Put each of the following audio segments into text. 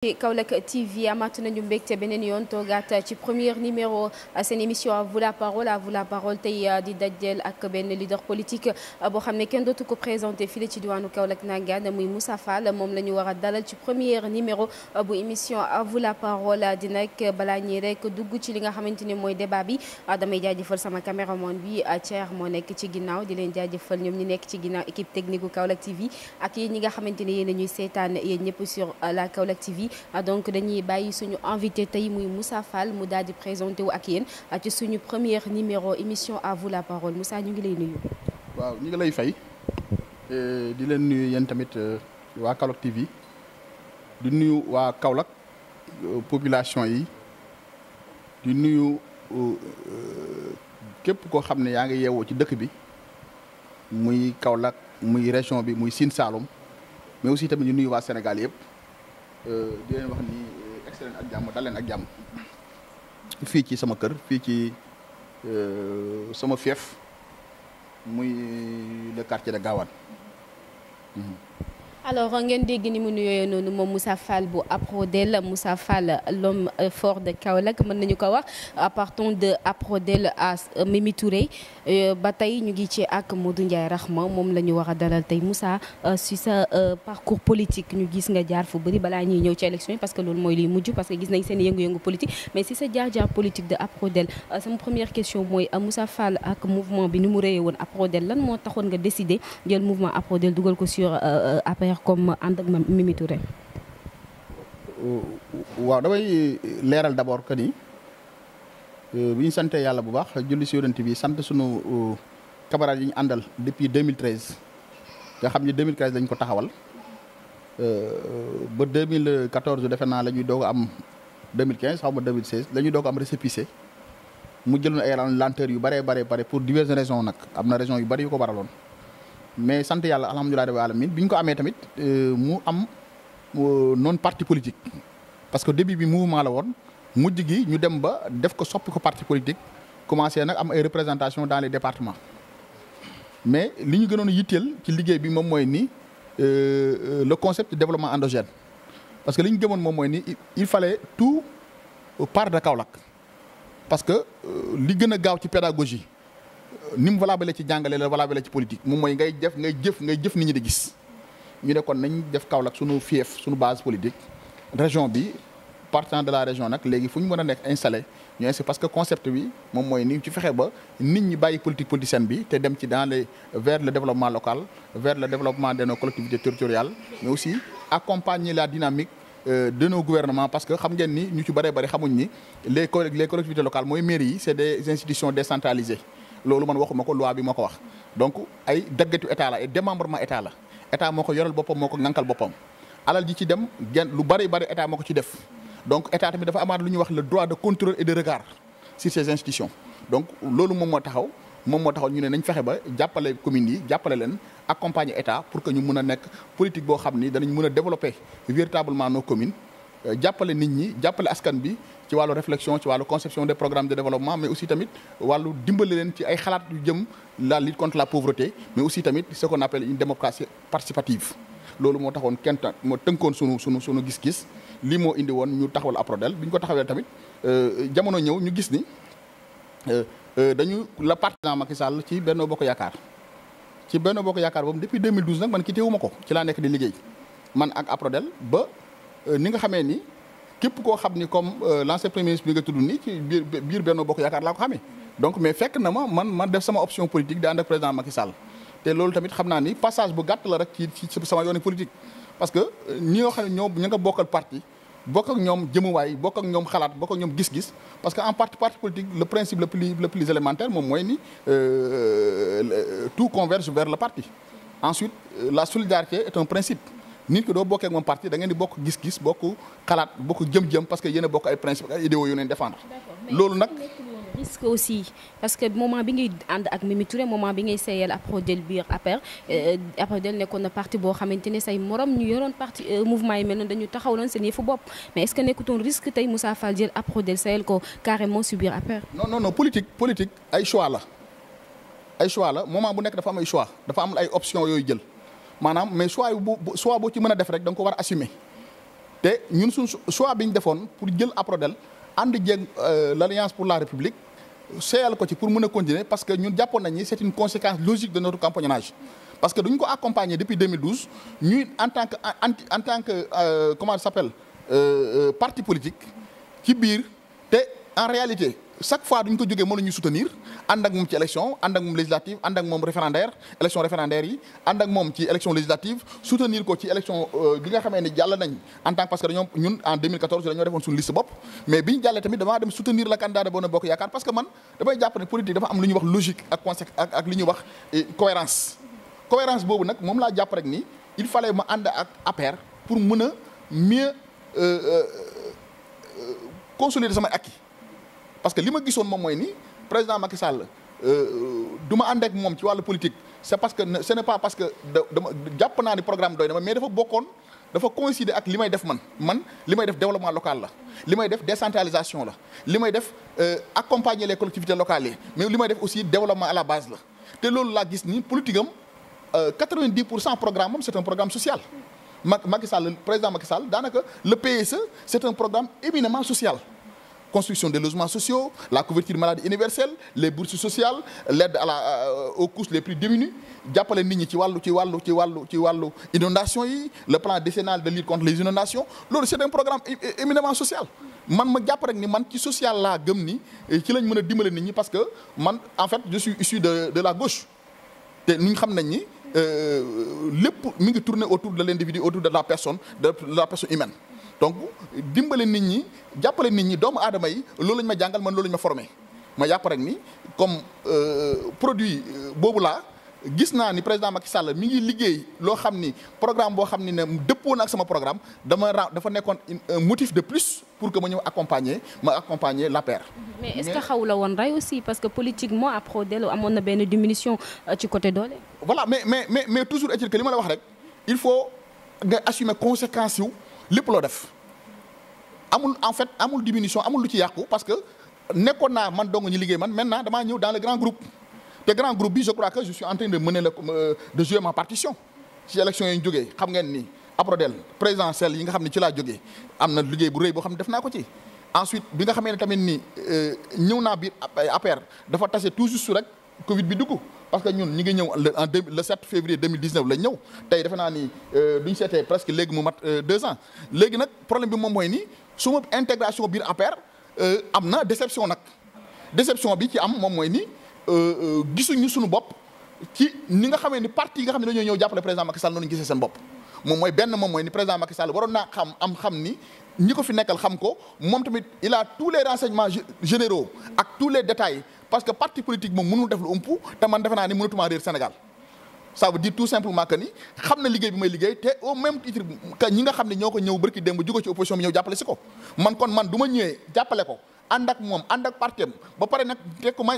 Kaolack TV amatu nañu mbégte beneen yoon toogaat ci premier numéro seen émission à vous la parole tey di dajeel ak benn leader politique boo xam ne kenn dootu ko présenté fii ci diwaanu Kaolack nangaan muy Moussa Fall moom la ñu war a dalal ci premier numéro bu émission à vous la parole di nag balaa ñi rek dugg ci li nga xamante ni mooy débat bi damay jaajëfal sama caméraman bi Thier moo nekk ci ginnaaw di leen jaajëfal ñoom ñi nekk ci ginnaaw équipe technique bu Kaolack TV ak yéen ñi nga xamante ni yéen a ñuy seetaan yéen ñëpp sur la Kaolack TV. Donc dañuy bàyyi suñu invité tey muy Moussa Fall mu daal di présenté wu ak yéen ci suñu premier numéro émission à vous la parole Moussa ñu ngi lay nuyu. waaw ñu ngi lay fay di leen nuyu yéen tamit waa Kaolack TV di nuyu waa Kaolack population yi di nuyu képp koo xam ne yaa ngi yeewoo ci dëkk bi muy Kaolack muy région bi muy Sine Saloum mais aussi tamit ñu nuyu waa Sénégal yëpp. di leen wax ni excellent ak jàmm dal leen ak jàmm fii ci sama kër fii ci sama fief muy le quartier de Gawane. Alors ngeen dégg ni mu nuyoo noonu moom Moussa Fall bu Aprodel Moussa Fall l'homme fort de Kaolack mën nañu ko wax partant de Aprodel à Mimi Touré ba tey ñu ngi ci ak Modou Ndiaye Rahma moom la ñu war a dalal tey Moussa si sa parcours politique ñu gis nga jaar fu bëri balaa ñuy ñëw ci élection yi parce que loolu mooy liy mujj parce que gis nañ seen yëngu-yëngu politique mais si sa jaar-jaar politique de Aprodel sama première question mooy Moussa Fall ak mouvement bi ni mu réyee woon Aprodel lan moo taxoon nga décider jël mouvement Aprodel dugal ko sur comme ànd ak Mimi Touré. waaw damay leeral d'abord que ni bi ñu sante yàlla bu baax julli si yonent bi sant sunu camarades yi ñu àndal depuis 2013 nga xam ni 2013 lañ ko taxawal ba 2014 defe naa la ñuy doog a am 2015 xaw ma 2016 la ñuy doog a am récépissé mu jëloon ay lenteur yu bare pour diverses raisons nag am na raisons yu bari yu ko waraloon. mais sant yàlla alhamdulilah rabbil alamin bi ñu ko amee tamit mu am non parti politique parce que début bi mouvement la woon mujj gi ñu dem ba def ko soppi ko parti politique commencé nag am ay représentation dans les départements mais li ñu gënoon yitteel ci liggéey bi moom mooy ni le concept de développement endogène parce que li ñu gëmoon moom mooy ni il fallait tout part de Kaolack parce que li gën a gaaw ci pédagogie ni mu valable ci jàngale la valable ci politique moom mooy ngay jëf nit ñi di gis ñu ne kon nañ def Kaolack sunu fief sunu base politique région bi partant de la région nag léegi fu ñu mën a nekk installé ñu c'est parce que concept bi moom mooy ni ci fexe ba nit ñi bàyyi politique politicienne bi te dem ci vers le développement local vers le développement de nos collectivités territoriales mais aussi accompagner la dynamique de nos gouvernements parce que xam ngeen ni ñu ci bëree bëri xamuñ ni les collectivités locales mooy mairies yi c'est des institutions décentralisées loolu man waxuma ko loi bi moo ko wax donc ay daggatu état la ay démembrement état la état moo ko yoral boppam moo ko ŋànkal boppam alal ji ci dem lu bari état moo ko ci def donc état tamit dafa amaat lu ñuy wax le droit de contrôle et de regard sur ces institutions donc loolu moom moo taxaw ñu ne nañ fexe ba jàppale communes yi jàppale leen accompagner état pour que ñu mën a nekk politique boo xam ni danañ mën a développer véritablement nos communes jàppale nit ñi jàppale askan bi ci wàllu réflexion ci wàllu conception des programmes de développement mais aussi tamit wàllu dimbali leen ci ay xalaat yu jëm la lutte contre la pauvreté mais aussi tamit ce qu'on appelle une démocratie participative loolu moo taxoon moo tënkoon sunu gis-gis lii moo indi woon ñu taxawal Aprodel bi ñu ko taxawee tamit jamono ñëw ñu gis ni dañu la partisan Macky Sall ci Benno Bokk Yaakaar boobu depuis 2012 nag man quitté wu ma ko ci laa nekk di liggéey man ak Aprodel ba ni nga xamee ni képp koo xam ni comme l'ancien premier ministre bi nga tudd nii ci biir Benno Bokk Yaakaar laa ko xamee donc mais fekk na man def sama option politique di ànd ak président Macky Sall te loolu tamit xam naa ni passage bu gàtt la rek ci sama yooni politique parce que ñi nga xam ne ñoom ña nga bokkal parti bokk ak ñoom jëmuwaay bokk ak ñoom xalaat bokk ak ñoom gis-gis parce que en parti politique le principe le plus élémentaire moom mooy ni tout converge vers le parti ensuite la solidarité est un principe nit ki doo bokkee ak moom parti da ngeen di bokk gis-gis bokk xalaat bokk jëm-jëm parce que yéen a bokk ay principe ay idéaux yu leen défendre loolu nag risque aussi parce que moment bi ngay ànd ak Mimi Touré moment bi ngay seeyal Aprodel biir Aprodel nekkoon na parti boo xamante ne say morom ñu yoroon parti mouvement yi mel noonu dañu taxawloon seen yëfu bopp mais est-ce que nekkutoon risque tey Moussa Fall jël Aprodel seeyal ko carrément si biir APR. non politique ay choix la moment bu nekk dafa am ay choix dafa am ay options yooyu jël maanaam mais choix boo ci mën a def rek da nga ko war a assumer te ñun suñ choix bi ñu defoon pour jël Aprodel ànd jeeg l'Alliance pour la République seeyal ko ci pour mën a continuer parce que ñun jàppoon nañ ni c'est une conséquence logique de notre compagnonnage parce que duñ ko accompagner depuis 2012 ñuy en tant que comment ça s'appelle parti politique ci biir te en réalité chaque fois duñ ko jógee moo la ñuy soutenir ànd ak moom ci élection ànd ak moom législative ànd ak moom référendaire élection référendaire yi ànd ak moom ci élection législative soutenir ko ci élection bi nga xamee ne jàll nañ en tant que parce que dañoo ñun en 2014 dañoo defoon suñu liste bopp mais biñu jàllee tamit damaa dem soutenir la candidat de Benno Bokk Yaakaar parce que man damay jàpp ne politique dafa am lu ñuy wax logique ak li ñuy wax cohérence boobu nag moom laa jàpp rek ni il fallait ma ànd ak APR pour mën a mieux consolider samay acquis parce que li ma gisoon moom mooy ni président Macky Sall du ma ànd ak moom ci wàllu politique c'est parce que ce n'est pas parce que dama jàpp naa ni programme doy na ma mais dafa coïncider ak li may def man li may def développement local la li may def décentralisation la li may def accompagner les collectivités locales yi mais li may def aussi développement à la base la te loolu laa gis ni politique am 90% programme am c'est un programme social Macky Sall le président Macky Sall daanaka le PSE c'est un programme éminemment social construction des logements sociaux la couverture maladie universelle les bourses sociales l'aide aux couches les plus démunies jàppale nit ñi ci wàllu inondation yi le plan décennal de lutte contre les inondations loolu c'est un programme éminemment social man ma jàpp rek ni man ci social laa gëm ni ci lañ mën a dimbale nit ñi parce que man en fait je suis issu de la gauche te ñu xam nañ ni lépp mi ngi tourner autour de l'individu autour de la personne humaine donc dimbale nit ñi jàppale nit ñi doomu aadama yi loolu lañ ma jàngal man loolu lañ ma formé ma jàpp rek ni comme produit boobu laa gis naa ni président Macky Sall mi ngi liggéey loo xam ni programme boo xam ni ne dëppoo na ak sama programme dafa nekkoon un motif de plus pour que ma ñëw accompagner l'APR. mais est-ce que xaw la woon rey aussi parce que politiquement Aprodel amoon na benn diminution ci côté doole. voilà mais toujours est-il que li ma la wax rek il faut nga assumer conséquences yu lépp loo def amul diminution amul lu ci yàqu parce que nekkoon naa man dong ñu liggéey man maintenant damaa ñëw dans le grand groupe. te grand groupe bi je crois que je suis en train de mener de jouer ma partition ci élection yi ñu jógee xam ngeen ni Aprodel présidentielle yi nga xam ne ci laa jógee am na liggéey bu rëy boo xam ne def naa ko ci. ensuite bi nga xamee ne tamit ni ñëw naa biir APR dafa tase tout juste rek Covid bi dugg parce que ñun ñi ngi ñëw le 7 février 2019 lañ ñëw tey defe naa ni duñ seetee presque léegi mu mat 2 ans léegi nag problème bi moom mooy ni suma intégration biir APR am na déception nag déception bi ci am moom mooy ni. gisuñu suñu bopp ci ni nga xamee ni parti yi nga xam ne dañoo ñëw jàppale président Macky Sall noonu gisee seen bopp moom mooy ni président Macky Sall waroon naa xam ni ñi ko fi nekkal xam ko moom tamit il a tous les renseignements généraux ak tous les détails parce que parti politique moom mënul def lu umpu te man defe naa ni mënatuma réer Sénégal ça veut dire tout simplement que ni xam na liggéey bi may liggéey te au même titre que ñi nga xam ne ñoo ko ñëw barki démb jóge ci opposition bi ñëw jàppale si ko man du ma ñëwee jàppale ko ànd ak moom ànd ak partem ba pare nag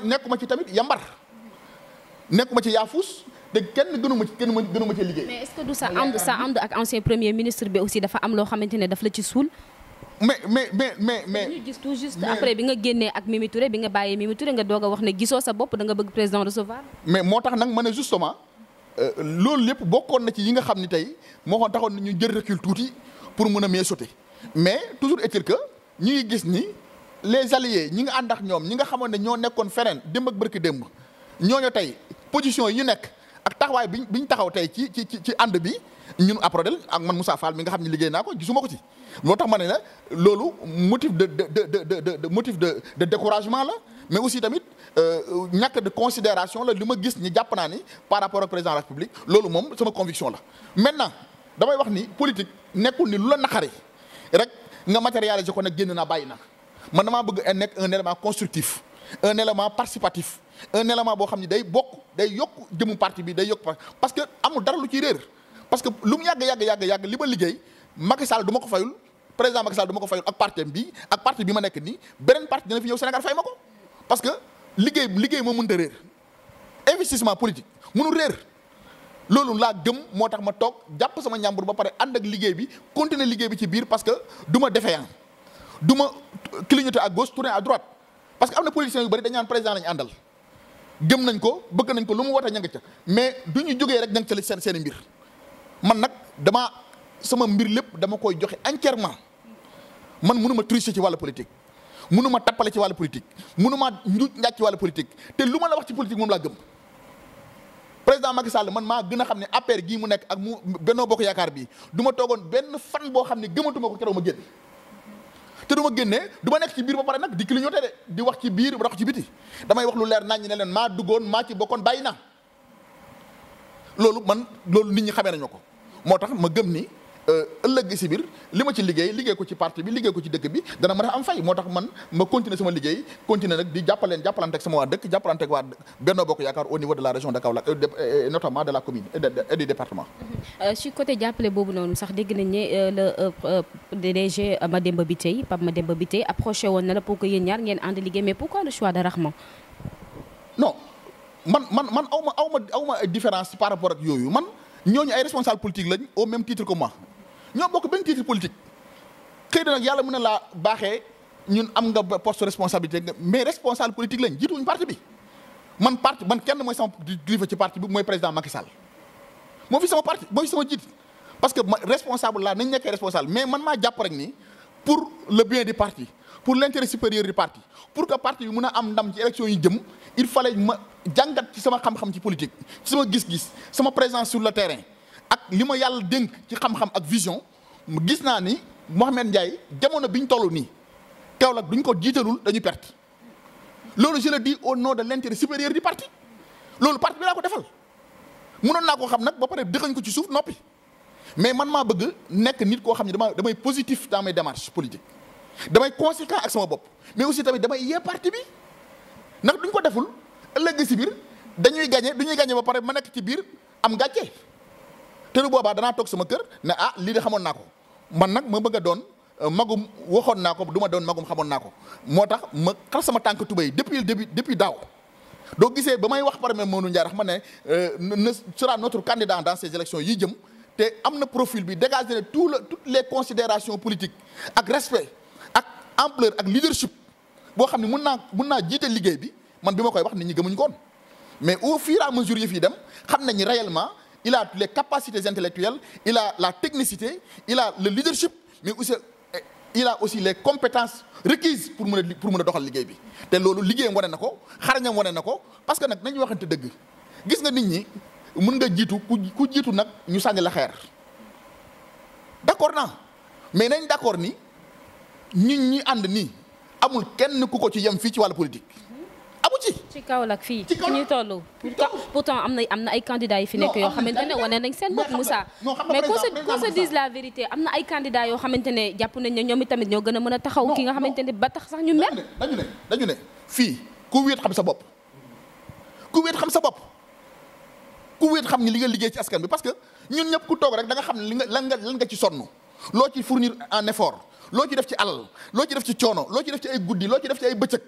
nekkuma ci tamit yambar nekkuma ci yaafus te kenn gënuma ci liggéey. mais est-ce que du sa ànd ak ancien premier ministre bi aussi dafa am loo xamante ne daf la ci suul. mais ñu gis tout juste après bi nga génnee ak Mimi Touré bi nga bàyyee Mimi Touré nga doog a wax ne gisoo sa bopp da nga bëgg président recevoir. mais moo tax nag ma ne justement loolu lépp bokkoon na ci yi nga xam ni tey moo xoon taxoon ñu jël recul tuuti pour mën a mieux sauter mais toujours est-il que ñu ngi gis ni. les alliés ñi nga ànd ak ñoom ñi nga xamoon ne ñoo nekkoon feneen démb ak bërki démb ñooñu tey position yi ñu nekk ak taxawaay bi ñu taxaw tey ci ànd bi ñun Aprodel ak man Moussa Fall mi nga xam ne liggéey naa ko gisuma ko ci. moo tax ma ne la loolu motif de découragement la mais aussi tamit ñàkk de considération la li ma gis ñi jàpp naa ni par rapport ak président de la République loolu moom sama conviction la. maintenant damay wax ni politique nekkul ni lu la naqari rek nga matérialiser ko nag génn naa bàyyi na. man damaa bëgg a nekk un élément constructif un élément participatif un élément boo xam ne day yokk jëmu parti bi day yokk parce que amul dara lu ciy réer parce que lu mu yàgg li ma liggéey Macky Sall du ma ko fayul président Macky Sall du ma ko fayul ak parti bi ak parti bi ma nekk nii beneen parti dina fi ñëw Sénégal fay ma ko parce que liggéey moo mënta réer investissement politique mënul réer loolu laa gëm moo tax ma toog jàpp sama ñàmbur ba pare ànd ak liggéey bi continuer liggéey bi ci biir parce que du ma défaillant du ma clignoter à gauche tourner à droite parce que am na politiciens yu bari dañu naan président lañu àndal gëm nañ ko bëgg nañ ko lu mu woote ña nga ca mais du ñu jógee rek ña nga ca seen i mbir man nag damaa sama mbir lépp dama koy joxe entièrement man mënuma tricher ci wàllu politique mënuma tappale ci wàllu politique mënuma njuuj njaaj ci wàllu politique te lu ma la wax ci politique moom laa gëm président Macky Sall man maa gën a xam ne APR gii mu nekk ak mu Benno Bokk Yaakaar bii du ma toogoon benn fan boo xam ne gëmatuma ko keroog ma génn te du ma génnee du ma nekk ci biir ba pare nag di clignoter de di wax ci biir ba wax ci biti damay wax lu leer nañ ne leen maa duggoon maa ci bokkoon bàyyi na loolu nit ñi xamee nañu ko moo tax ma gëm ni ëllëg si biir li ma ci liggéey ko ci parti bi liggéey ko ci dëkk bi dana mën a am fay moo tax man ma continuer sama liggéey continuer nag di jàppalante ak sama waa dëkk jàppalante ak waa Benno Bokk Yaakaar au niveau de la région de Kaolack notamment de la commune et du département. ci côté jàppale boobu noonu sax dégg nañ ne le DG Mademba Bitèye Pape Mademba Bitèye approché woon na la pour que yéen ñaar ngeen ànd liggéey mais pourquoi le choix de Rahma. non man aw ma différence par rapport ak yooyu man ñooñu ay responsable politique lañ au même titre que moi. ñoo bokk benn titre politique xëy na nag yàlla mën na laa baaxee ñun am nga poste responsabilité mais responsable politique lañ jiituwuñ parti bi man kenn mooy sama kilifa ci parti bi mooy président Macky Sall moo fi sama parti mooy sama jiit parce que responsable laa nañ nekkee responsable mais man maa jàpp rek ni pour le bien du parti pour l'intérêt supérieur du parti pour que parti bi mën a am ndam ci élection yi jëm il fallait ma jàngat ci sama xam-xam ci politique ci sama gis-gis sama présence sur le terrain ak li ma yàlla dénk ci xam-xam ak vision gis naa ni Mouhamed Ndiaye jamono bi ñu toll nii Kaolack duñ ko jiitalul dañuy perte loolu je le dis au nom de l'intérêt supérieur du parti loolu parti bi laa ko defal mënoon naa ko xam nag ba pare dëxañ ko ci suuf noppi mais man maa bëgg nekk nit koo xam ne damay positif dans mes démarches politiques damay conséquent ak sama bopp mais aussi tamit damay yee parti bi ndax duñ ko deful ëllëg si biir dañuy gagné ba pare ma nekk ci biir am gàcce. te lu boobaa danaa toog sama kër ne lii de xamoon naa ko man nag ma bëgg a doon magum waxoon naa ko du ma doon magum xamoon naa ko moo tax ma xal sama tànk tubéy depuis le début depuis daaw doo gisee ba may wax par même Modou Ndiaye ma ne sera notre candidat dans ces élections yi jëm te am na profil bi dégager ne toutes les considérations politiques ak respect ak ampleur ak leadership boo xam ne mën naa jiite liggéey bi man bi ma koy wax nit ñi gëmuñ koon mais au fur et à mesure yi fii dem xam nañu réellement il a les capacités intellectuelles, il a la technicité, il a le leadership, mais aussi il a aussi les compétences requises pour mën a doxal liggéey bi te loolu liggéeyam wane na ko xarañam wane na ko parce que nag nañu waxante dëgg gis nga nit ñi mën nga jiitu ku jiitu nag ñu sànni la xeer d'accord naa mais nañ d'accord ni ñi ànd nii amul kenn ku ko ci yem fii ci wàllu politique. ci Kaolack fii ci ñuy toll pourtant am na ay candidats yi fi nekk yoo xamante ne wane nañ seen bopp Moussa mais qu'on se dise la vérité am na ay candidats yoo xamante ne jàpp nañ ne ñoom itamit ñoo gën a mën a taxaw ki nga xamante ne ba tax sax ñu mer dañu ne fii ku wéet xam sa bopp ku wéet xam ni li nga liggéey ci askan bi parce que ñun ñëpp ku toog rek da nga xam ne lan nga ci sonn loo ci fournir en effort loo ci def ci alal loo ci def ci coono loo ci def ci ay guddi loo ci def ci ay bëccëg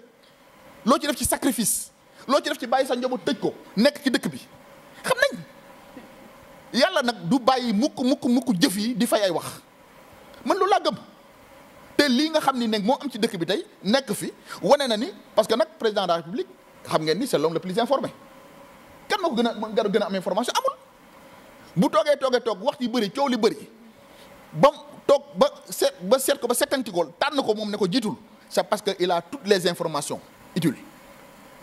loo ci def ci sacrifice loo ci def ci bàyyi sa njaboot tëj ko nekk ci dëkk bi xam nañ yàlla nag du bàyyi mukk jëf yi di fay ay wax man loolu laa gëm te lii nga xam ni nag moo am ci dëkk bi tey nekk fi wane na ni parce que nag président de la République xam ngeen ni c'est l'homme le plus informé kan moo ko gën a am information amul bu toog wax yi bëri coow li bëri ba toog ba seet ko ba settantikoo tànn ko moom ne ko jiitul c'est parce que il a toutes les informations utile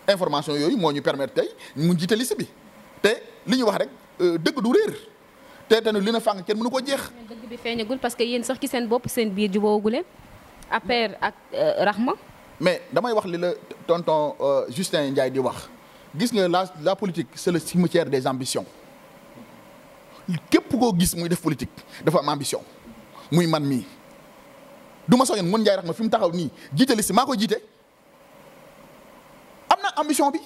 information yooyu moo ñu permettre tey mu jiite liste bi te li ñu wax rek dëgg du réer te tamit li na fàng kenn mënu ko jeex. dëgg bi feeñagul parce que yéen sax ki seen bopp seen biir jubóowu leen APR ak Rahma. mais damay wax li la tonton Justin Ndiaye di wax gis nga la politique c'est le cimetière des ambitions képp koo gis muy def politique dafa am ambition muy man mii du ma soñoon mën Ndiaye Rahma fi mu taxaw nii jiite liste maa koy jiite. ambition bi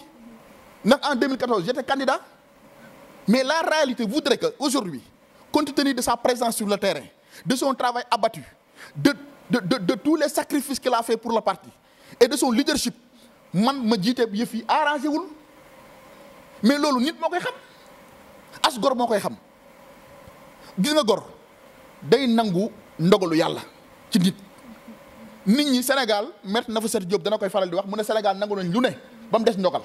ndax en 2014 j'étais candidat mais la réalité voudrait que aujourd'hui compte tenu de sa présence sur le terrain de son travail abattu de tous les sacrifices qu'il a fait pour le parti et de son leadership man ma jiite yëf yi arrangé wul mais loolu nit moo koy xam as gor moo koy xam gis nga gor day nangu ndogalu yàlla ci nit ñi Sénégal Maître Nafissatou Diop dana koy faral di wax mu ne Sénégal nangu nañ lu ne ba mu des ndogal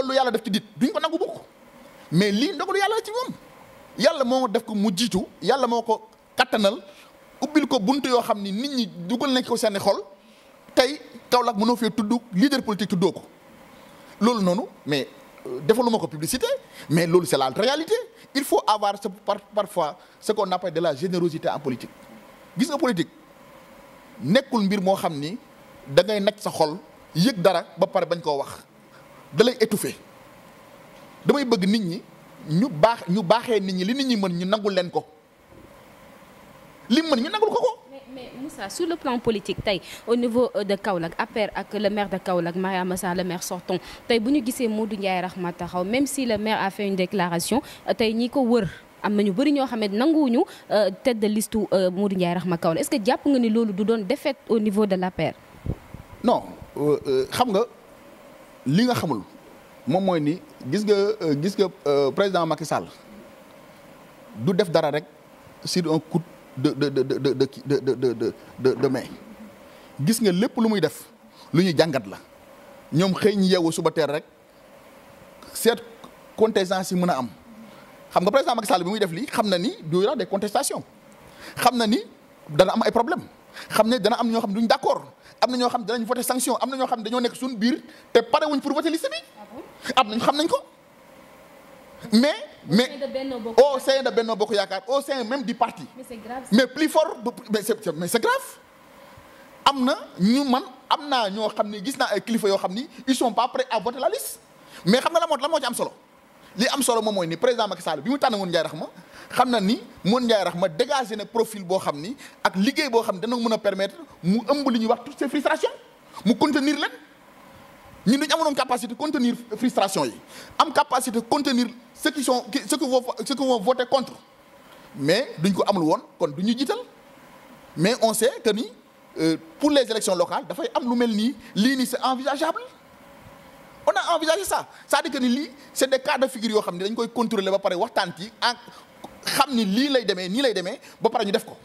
lu yàlla def ci dit duñ ko nangu bukk mais lii ndogalu yàlla la ci moom yàlla moo def ko mu jiitu yàlla moo ko kattanal ubbil ko buntu yoo xam ni nit ñi dugal nañ ko seen xol tey Kaolack mënoo fee tudd leader politique tuddoo ko loolu noonu mais defaluma ko publicité mais loolu c'est la réalité il faut avoir parfois ce qu'on appelle de la générosité en politique gis nga politique nekkul mbir moo xam ni da ngay naj sa xol yëg dara ba pare bañ koo wax da lay étouffer damay bëgg nit ñi ñu baaxee nit ñi li nit ñi mën ñu nangul leen ko li mën ñu nangul ko. mais Moussa sur le plan politique tey au niveau de Kaolack APR ak le maire de Kaolack Mariama Sarr le maire sortant tey bu ñu gisee Modou Ndiaye Rahma taxaw même si le maire a fait une déclaration tey ñi ko wër am na ñu bëri ñoo xam ne nanguwuñu tête de liste Modou Ndiaye Rahma Kaolack est-ce que jàpp nga ni loolu du doon défaite au niveau de l'APR. non xam nga li nga xamul moom mooy ni gis nga président Macky Sall du def dara rek sur un coup de main gis nga lépp lu muy def lu ñuy jàngat la ñoom xëy ñu yeewu suba teel rek seet contingence yi mën a am xam nga président Macky Sall bi muy def lii xam na ni du y aura des contestations xam na ni dana am ay problèmes xam ne dana am ñoo xam ne duñ d'accord am na ñoo xam ne danañ voter sanction am na ñoo xam ne dañoo nekk suñu biir te pare wuñ pour voter liste bi am nañ xam nañ ko mais au sein de Benno Bokk Yaakaar au sein même du parti mais plus fort mais c'est grave am na ñu am naa ñoo xam ne gis naa ay kilifa yoo xam ni ils sont pas prêts à voter la liste mais xam nga la moo ci am solo li am solo moom mooy ni président Macky Sall bi mu tànn Modou Ndiaye Rahma xam na ni Modou Ndiaye Rahma dégagé na profil boo xam ni ak liggéey boo xam ne dana mën a permettre mu ëmb li ñuy wax toutes ces frustrations mu contenir leen ñun dañu amoon capacité contenir frustration yi am capacité contenir ceux qui vont voter contre mais duñ ko amul woon kon du ñu jiital mais on sait que ni pour les élections locales dafay am lu mel nii lii nii c'est envisageable on a envisagé ça c'est-à-dire que ni lii c'est des cas de figure yoo xam ne dañ koy contrôler ba pare waxtaan ci ak xam ni lii lay demee nii lay demee ba pare ñu def ko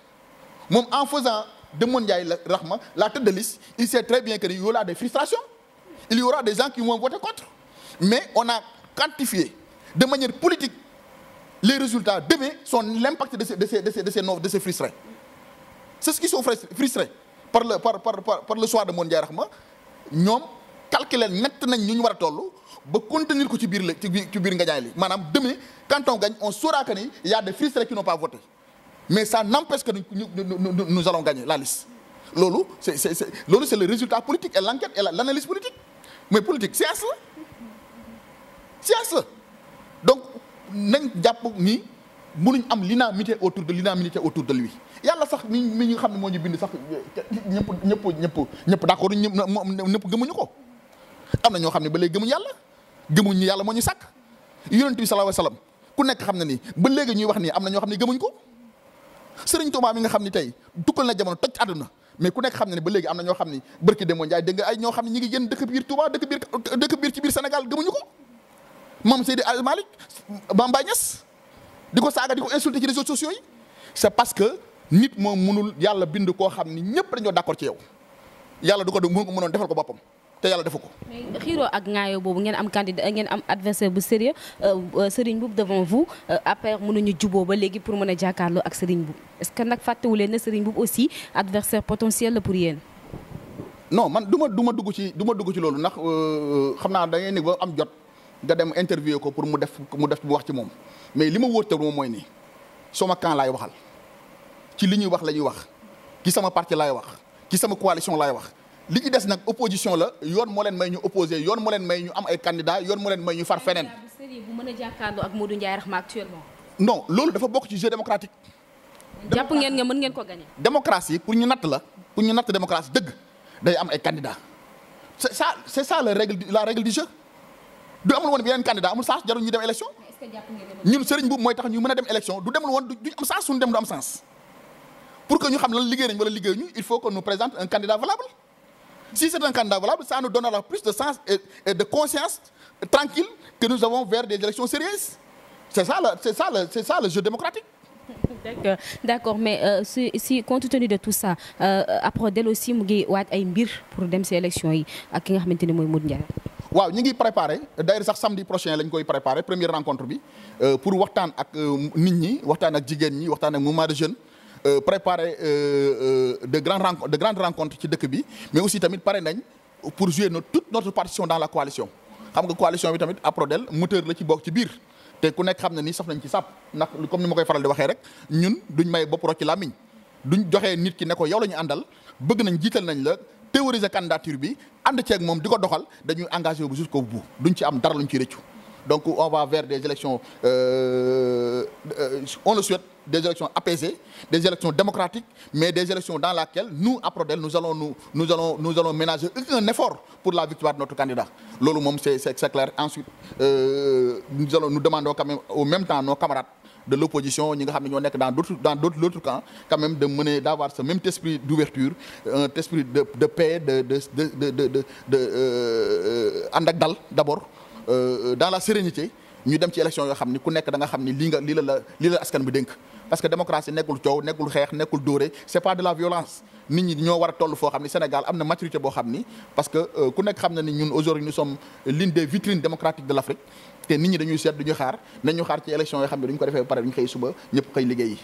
moom en faisant de Modou Ndiaye Rahma la tête de liste il sait très bien que il y aura des frustrations il y aura des gens qui vont voter contre mais on a quantifié de manière politique les résultats demain sont l'impact de ces frustrés c'est ce qui sont frustrés par le choix de Modou Ndiaye Rahma ñoom calculer nett nañ ñu war a toll ba contenir ko ci biir ngañaay li maanaam demain quand on gagne on saura que ni y a des frustrés qui n'ont pas voté mais ça n'empêche que nous allons gagner la liste loolu c'est le résultat politique et l'enquête et l'analyse politique mais politique science la donc nañ jàpp ni mënuñ am l'unanimité autour de lui yàlla sax mi ñu xam ne moo ñu bind sax ñëpp d'accord ñëpp gëmuñu ko am na ñoo xam ne ba léegi gëmuñu yàlla gëmuñ ni yàlla moo ñu sàkk yonent bi sallallahu alayhi wasallam ku nekk xam na ni ba léegi ñuy wax nii am na ñoo xam ne gëmuñ ko Sëriñ Tuubaa mi nga xam ni tey dukkal na jamono toj àdduna mais ku nekk xam na ne ba léegi am na ñoo xam ni barki Demba Ndiaye dégg nga ay ñoo xam ne ñi ngi génn dëkk biir Touba dëkk biir ci biir Sénégal gëmuñu ko moom Seydi Al Malick Mame Baye Niass di ko saaga di ko insulter ci réseaux sociaux yi c'est parce que nit moom mënul yàlla bind koo xam ni ñëpp dañoo d'accord ci yow yàlla du ko mënoon defal ko boppam te yàlla defu ko. mais xiiroo ak ŋaayoo boobu ngeen am candidat ngeen am adversaire bu sérieux Serigne Mboup devant vous APR mënuñu juboo ba léegi pour mën a jàkkaarloo ak Serigne Mboup est-ce que nag fàttewu leen ne Serigne Mboup aussi adversaire potentiel la pour yéen. non man du ma dugg ci loolu ndax xam naa da ngay nekk ba am jot nga dem interviewer ko pour mu wax ci moom mais li ma wóor te moom mooy nii sama camp laay waxal ci li ñuy wax la ñuy wax ci sama parti laay wax ci sama coalition laay wax. li ci des nag opposition la yoon moo leen may ñu opposé yoon moo leen may ñu am ay candidats yoon moo leen may ñu far feneen. bu mën a jàkkaarloo ak Modou Ndiaye Rahma actuellement. non loolu dafa bokk ci jeu démocratique. jàpp ngeen nga mën ngeen ko gagner. démocratie pour ñu natt démocratie dëgg day am ay candidats c'est ça la règle du jeu du amul woon yeneen candidat amul sens jarul ñu dem élection. est-ce que jàpp ngeen ñun Serigne Mboup mooy tax ñu mën a dem élection du demul woon duñ am sens suñu dem du am sens pour que ñu xam lan liggéey nañ wala liggéey ñu il faut que nous présente un candidat valable. Si c'est un candidat valable, ça nous donnera plus de sens et de conscience tranquille que nous avons vers des élections sérieuses. C'est ça le jeu démocratique. D'accord mais si compte tenu de tout ça Aprodel aussi mu ngi waaj ay mbir pour dem ci élections yi ak ki nga xamante ni mooy Modou Ndiaye. waaw ñu ngi préparé d'ailleurs sax samedi prochain lañ koy préparé première rencontre bi pour waxtaan ak nit ñi waxtaan ak jigéen ñi waxtaan ak mouvement de jeunes préparer de grandes rencontres ci dëkk bi mais aussi tamit pare nañ pour jouer toute notre partition dans la coalition xam nga coalition bi tamit Aprodel moteur la ci bokk ci biir te ku nekk xam na ni saf nañ ci sàpp ndax comme ni ma koy faral di waxee rek ñun duñ may bopp rocc ci làmmiñ duñ joxee nit ki ne ko yow la ñu àndal bëgg nañ jiital nañ la théoriser candidature bi ànd ceeg moom di ko doxal dañuy engagé bu jusqu'au bout duñ ci am dara luñ ciy rëccu donc on va vers des élections on le souhaite des élections apaisées des élections démocratiques mais des élections dans lesquelles nous Aprodel nous allons ménager un effort pour la victoire de notre candidat loolu moom c'est clair. Ensuite nous demandons quand même au même temps nos camarades de l'opposition ñi nga xam ne ñoo nekk dans d'autres camps quand même de mener d'avoir ce même esprit d'ouverture un esprit de paix de ànd ak dal d'abord dans la sérénité ñu dem ci élection yoo xam ni ku nekk da nga xam ni lii la askan bi dénk parce que démocratie nekkul coow nekkul xeex nekkul dóore c'est pas de la violence nit ñi ñoo war a toll foo xam ni Sénégal am na maturité boo xam ni parce que ku nekk xam na ni ñun aujourd'hui nous sommes l'une des vitrines démocratiques de l'Afrique te nit ñi dañuy seet duñu xaar nañu xaar ci élection yoo xam ne duñu ko defee ba pare duñu xëy suba ñëpp xëy liggéey yi.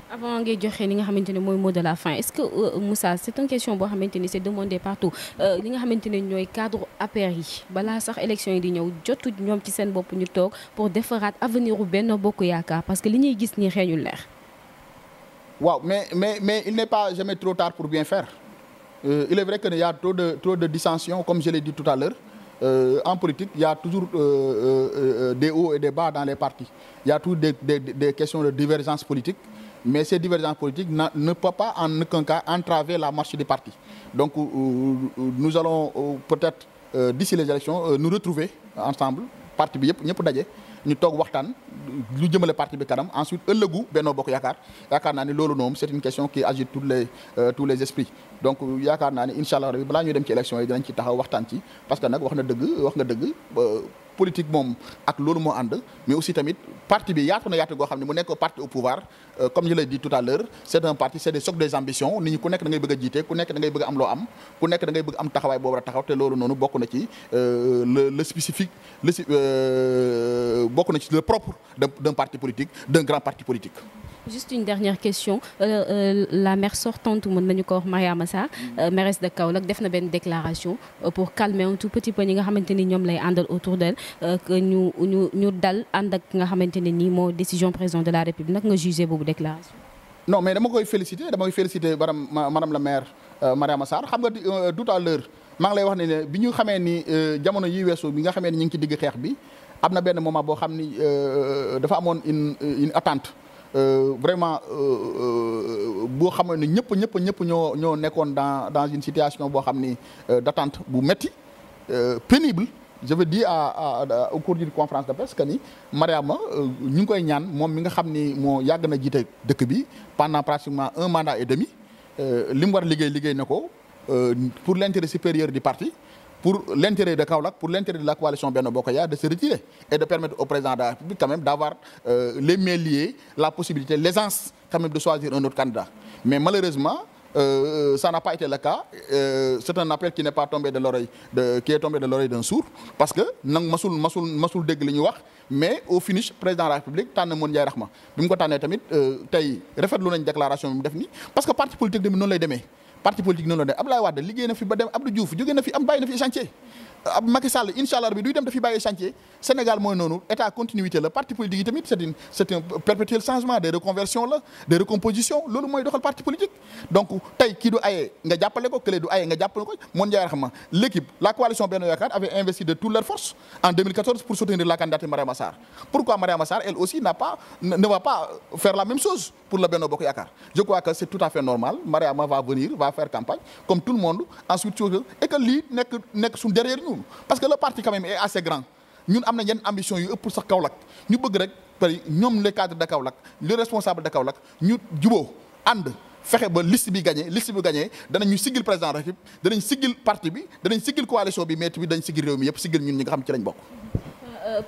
Avant ngay joxe li nga xamante ne mooy mot de la fin est-ce que Moussa c'est une question boo xamante ni c'est demandé partout li nga xamante ne ñooy cadre APR yi balaa sax élection yi di ñëw jotu ñoom ci seen bopp ñu toog pour defaraat avenir u Benno Bokk Yaakaar parce que li ñuy gis nii xeeñul leer. waaw mais il n'est pas jamais trop tard pour bien faire il est vrai que il y a trop de dissensions comme je l'ai dit tout à l'heure. En politique, il y a toujours des hauts et des bas dans les partis. Il y a toujours des questions de divergence politique, mais ces divergences politiques ne peuvent pas en aucun cas entraver la marche des partis. Donc, nous allons peut-être, d'ici les élections, nous retrouver ensemble, parti bi yëpp ñëpp daje ñu toog waxtaan lu jëmale parti bi kanam ensuite ëllëgu Benno Bokk yaakaar naa ni loolu noonu c'est une question qui agite tous les esprits donc yaakaar naa ni incha allah rabi balaa ñuy dem ci élection yi dinañ ci taxaw waxtaan ci parce que nag wax nga dëgg politique moom ak loolu moo ànd mais aussi tamit parti bi yaatu goo xam ne mu nekk parti au pouvoir comme je l'ai dit tout à l'heure c'est un parti c'est des socle des ambitions nit ñi ku nekk da ngay bëgg a jiite ku nekk da ngay bëgg a am loo am ku nekk da ngay bëgg am taxawaay boobu war a taxaw te loolu noonu bokk na ci le spécifique bokk na ci le propre d'un parti politique d'un grand parti politique. Juste une dernière question la maire sortante mën nañu ko wax Mariama Sarr mairesse de Kaolack def na benn déclaration pour calmer un tout petit peu ñi nga xamante ni ñoom lay àndal autour d'elle que ñu dal ànd ak nga xamante ne nii moo décision président de la République nag nga jugé boobu déclaration. non mais dama koy féliciter madame la maire Mariama Sarr xam nga tout à l'heure maa ngi lay wax ne bi ñu xamee ni jamono yi weesu bi nga xamee ni ñu ngi ci digg xeex bi am na benn moment boo xam ni dafa amoon une attente. Vraiment boo xam ne ñëpp ñoo nekkoon dans une situation boo xam ni d'attente bu metti pénible je veux dire au cours d'une conférence de presse que ni Mariama ñu ngi koy ñaan moom mi nga xam ni moo yàgg na jiite dëkk bi pendant pratiquement 1 mandat et demi li mu war a liggéey na ko pour l'intérêt supérieur du parti pour l'intérêt de Kaolack, pour l'intérêt de la coalition Benno Bokk Yaakaar de se retirer et de permettre au président de la République quand même d'avoir les mains liées, la possibilité, l'aisance quand même de choisir un autre candidat. Mais malheureusement, ça n'a pas été le cas. C'est un appel qui n'est pas tombé de l'oreille d'un sourd parce que nag masul dégg li ñu wax mais au finish président de la République tànn Moon Ndiaye Rahma bi mu ko tànnee tamit tey rafetlu nañ déclaration bi mu def nii parce que parti politique tamit noonu lay demee. parti politique noonu la dem Abdoulaye Wade liggéey na fi ba dem Abdou Diouf jóge na fi bàyyi na fi chantier Macky Sall incha allah bi duy dem dafi bàyyi chantier Sénégal mooy noonu état continuité la parti politique yi tamit c'est un perpétuel changement des reconversions la des recompositions loolu mooy doxal parti politique donc tey kii du ayee nga jàppale ko kële du ayee nga jàppale ko Moon Ndiaye Rahma l'équipe la coalition Benno Yaakaar avait investi de toutes leurs forces en 2014 pour soutenir la candidature Mariama Sarr pourquoi Mariama Sarr elle aussi ne va pas faire la même chose pour le Benno Bokk Yaakaar je crois que c'est tout à fait normal Mariama va faire campagne comme tout le monde ensuite et que lii nekk suñ derrière nous parce que le parti quand même est assez grand ñun am na yenn ambition yu ëpp sax Kaolack ñu bëgg rek pari ñoom les cadres de Kaolack les responsables de Kaolack ñu juboo ànd fexe ba liste bi gagné danañu siggil président de la République danañ siggil parti bi danañ siggil coalition bi mais tamit dañ siggil réew mi yëpp siggil ñun ñi nga xam ci lañ bokk.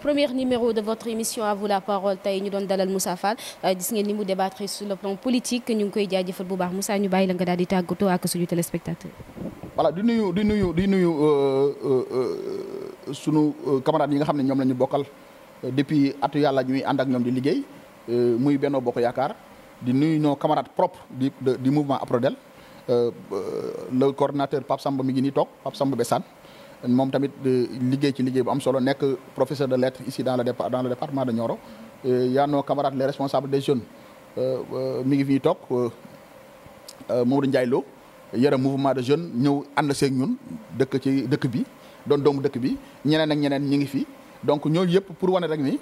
Premier numéro de votre émission à vous la parole tey ñu doon dalal Moussa Fall gis ngeen ni mu débattre sur le plan politique ñu ngi koy jaajëfal bu baax Moussa ñu bàyyi la nga daal di tàggatoo ak suñu téléspectateur. voilà di nuyu sunu camarades yi nga xam ne ñoom la ñu bokkal depuis atu yàlla ñuy ànd ak ñoom di liggéey muy Benno Bokk Yaakaar di nuyu nos camarades propres du mouvement APRODEL le coordinateur Pape Samba mi ngi nii toog Pape Samba Bessane moom tamit liggéey ci liggéey bu am solo nekk professeur de lettres ici dans le département de Nioro y a nos camarades les responsables des jeunes mi ngi fii toog Mamadou Ndiaye Lo yore mouvement de jeunes ñëw ànd seeg ñun dëkk ci dëkk bi doon doomu dëkk bi ñeneen ak ñeneen ñi ngi fi donc ñooñu yëpp pour wane rek ni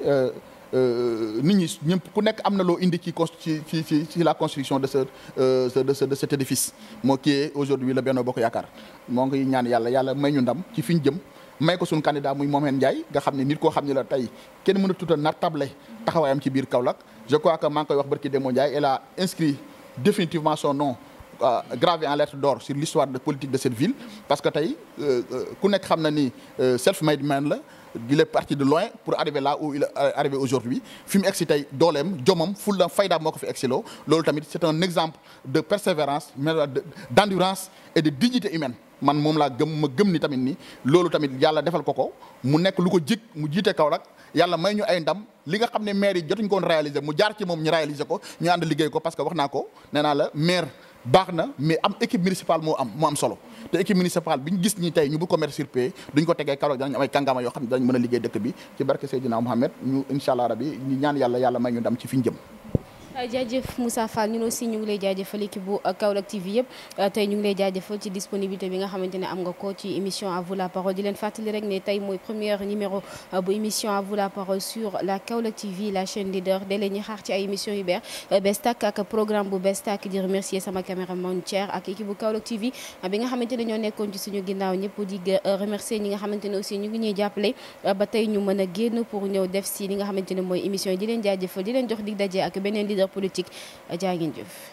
nit ñi ñëpp ku nekk am na loo indi ci la construction de cet édifice moo qui est aujourd'hui le Benno Bokk Yaakaar moo ngi ñaan yàlla may ñu ndam ci fi ñu jëm may ko suñu candidat muy Mohamed Ndiaye nga xam ne nit koo xam ne la tey kenn mën a tuta nattable taxawaayam ci biir Kaolack je crois que maa ngi koy wax barki Demba Ndiaye elle a inscrit définitivement son nom gravé en lettres d'or sur l'histoire de politique de cette ville parce que tey ku nekk xam na ni self-made man la il est parti de loin pour arriver là où il est arrivé aujourd'hui fi mu egsi tey dooleem jomam fulla fayda moo ko fi egsiloo loolu tamit c'est un exemple de persévérance mais d'endurance et de dignité humaine man moom laa ma gëm ni tamit ni loolu tamit yàlla defal ko mu nekk lu ko jig mu jiite Kaolack yàlla may ñu ay ndam li nga xam ne maire yi jotuñ ko woon réaliser mu jaar ci moom ñu réaliser ko ñu ànd liggéey ko parce que wax naa ko nee naa la maire baax na mais am équipe municipale moo am solo te équipe municipale bi ñu gis ñi tey ñu bu commerce sur paie duñ ko tegee Kaolack danañ am ay kàngaama yoo xam ne danañ mën a liggéey dëkk bi ci barke Seydina Mohamed ñu incha allah rabi ñu ñaan yàlla may ñu ndam ci fi ñu jëm. jaajëf Moussa Fall ñun aussi ñu ngi lay jaajëfal équipe bu Kaolack TV yëpp tey ñu ngi lay jaajëfal ci disponibilité bi nga xamante ne am nga ko ci émission à vous la parole di leen fàttali rek ne tey mooy premier numéro bu émission à vous la parole sur la Kaolack TV la chaîne leader de leen ñu xaar ci ay émission yu bees tàkk ak programme bu bees tàkk di remercier sama caméraman Thier ak équipe bu Kaolack TV bi nga xamante ne ñoo nekkoon ci suñu ginnaaw ñëpp di remercier ñi nga xamante ne aussi ñu ngi ñuy jàppale ba tey ñu mën a génn pour ñëw def si li nga xamante ne mooy émission yi di leen jaajëfal di leen jox dig daje ak beneen leader politique jaa ngeen jëf